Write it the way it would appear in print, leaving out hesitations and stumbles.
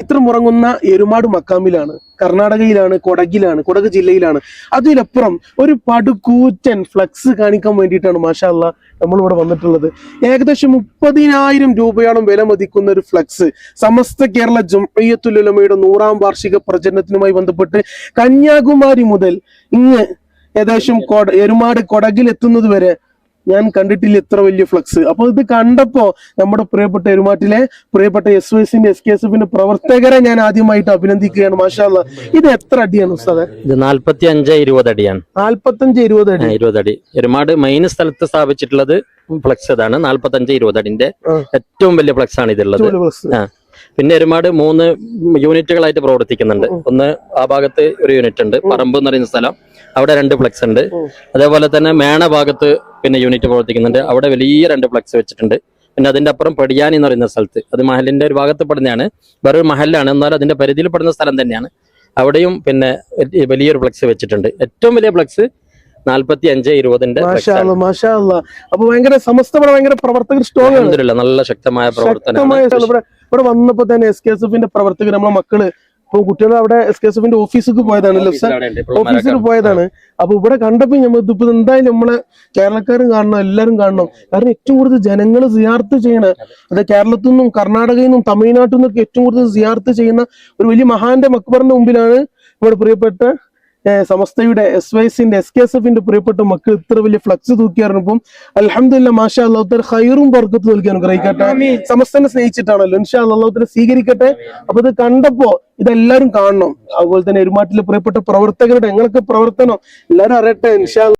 ചരിത്രം ഉറങ്ങുന്ന എരുമാട് മക്കാമിലാണ്, കർണാടകയിലാണ്, കൊടക് ജില്ലയിലാണ്. അതിലപ്പുറം ഒരു പടുകൂറ്റൻ ഫ്ലക്സ് കാണിക്കാൻ വേണ്ടിയിട്ടാണ് മാഷാ അല്ലാ നമ്മളിവിടെ വന്നിട്ടുള്ളത്. ഏകദേശം 30,000 രൂപയോളം വില മതിക്കുന്ന ഒരു ഫ്ലക്സ് സമസ്ത കേരള ജംഇയ്യത്തുൽ ഉലമയുടെ 100ാം വാർഷിക പ്രചരണത്തിനുമായി ബന്ധപ്പെട്ട് കന്യാകുമാരി മുതൽ ഇങ്ങ് ഏകദേശം എരുമാട് കൊടകിൽ എത്തുന്നത് വരെ ഞാൻ കണ്ടിട്ടില്ല ഇത്ര വലിയ ഫ്ലക്സ്. അപ്പൊ ഇത് കണ്ടപ്പോ നമ്മുടെ പ്രിയപ്പെട്ട എരുമാട്ടിലെ പ്രിയപ്പെട്ട SYSന്റെ SKSFന്റെ പ്രവർത്തകരെ ഞാൻ ആദ്യമായിട്ട് അഭിനന്ദിക്കുകയാണ്. മാഷാ അല്ലാ. ഇത് എത്ര അടിയാണ് ഉസ്താദെ? ഇത് 45-20 അടിയാണ്. 45-20 അടി. എരുമാട് മെയിൻ സ്ഥലത്ത് സ്ഥാപിച്ചിട്ടുള്ളത് ഫ്ലക്സ് ഇതാണ്. 45-20 അടിന്റെ ഏറ്റവും വലിയ ഫ്ലക്സ് ആണ് ഇതുള്ളത്. പിന്നെ എരുമാട് 3 യൂണിറ്റുകളായിട്ട് പ്രവർത്തിക്കുന്നുണ്ട്. ഒന്ന് ആ ഭാഗത്ത് ഒരു യൂണിറ്റ് ഉണ്ട്, പറമ്പ് എന്ന് പറയുന്ന സ്ഥലം, അവിടെ 2 ഫ്ലക്സ് ഉണ്ട്. അതേപോലെ തന്നെ മേണ ഭാഗത്ത് പിന്നെ യൂണിറ്റ് പ്രവർത്തിക്കുന്നുണ്ട്, അവിടെ വലിയ 2 ഫ്ലക്സ് വെച്ചിട്ടുണ്ട്. പിന്നെ അതിന്റെ അപ്പുറം പടിയാനി എന്ന് പറയുന്ന സ്ഥലത്ത്, അത് മഹലിന്റെ ഒരു ഭാഗത്ത് പെടുന്നതാണ്, വേറൊരു മഹലാണ്, എന്നാൽ അതിന്റെ പരിധിയിൽ പെടുന്ന സ്ഥലം തന്നെയാണ്. അവിടെയും പിന്നെ വലിയൊരു ഫ്ലക്സ് വെച്ചിട്ടുണ്ട്. ഏറ്റവും വലിയ ഫ്ലക്സ് 45-20ന്റെ. അപ്പൊ ഭയങ്കര സമസ്തപര ഭയങ്കര പ്രവർത്തകർ സ്ട്രോങ് ആണ്, നല്ല ശക്തമായ പ്രവർത്തനം. ഇവിടെ വന്നപ്പോ തന്നെ SKSFന്റെ പ്രവർത്തകർ നമ്മളെ മക്കള് ഇപ്പൊ കുട്ടികൾ അവിടെ SKSFന്റെ ഓഫീസിലേക്ക് പോയതാണല്ലോ, ഓഫീസിൽ പോയതാണ്. അപ്പൊ ഇവിടെ കണ്ടപ്പോ ഇതിപ്പോ എന്തായാലും നമ്മളെ കേരളക്കാരും കാണണം, എല്ലാരും കാണണം. കാരണം ഏറ്റവും കൂടുതൽ ജനങ്ങൾ സിയാർത്ത് ചെയ്യണ, അത് കേരളത്തിൽ നിന്നും കർണാടകയിൽ നിന്നും തമിഴ്നാട്ടിൽ നിന്നൊക്കെ ഏറ്റവും കൂടുതൽ സിയാർത്ത് ചെയ്യുന്ന ഒരു വലിയ മഹാന്റെ മക്ബറിന്റെ മുമ്പിലാണ് ഇവിടെ പ്രിയപ്പെട്ട സമസ്തയുടെ SYSന്റെ SKSFന്റെ പ്രിയപ്പെട്ട മക്കൾ ഇത്ര വലിയ ഫ്ലക്സ് തൂക്കിയായിരുന്നപ്പം അൽഹംദുലില്ലാ മാഷാ അല്ലാഹു തആല ഖൈറും ബർക്കത്തും നൽകി അനുഗ്രഹിക്കട്ടെ. സമസ്തനെ സ്നേഹിച്ചിട്ടാണല്ലോ, ഇൻഷാ അല്ലാഹ് അല്ലാഹു തആല സ്വീകരിക്കട്ടെ. അപ്പൊ ഇത് കണ്ടപ്പോ ഇതെല്ലാരും കാണണം. അതുപോലെ തന്നെ എരുമാട്ടിലെ പ്രിയപ്പെട്ട പ്രവർത്തകരുടെ ഞങ്ങളൊക്കെ പ്രവർത്തനം എല്ലാരും അറിയട്ടെ ഇൻഷാ അല്ലാഹ്.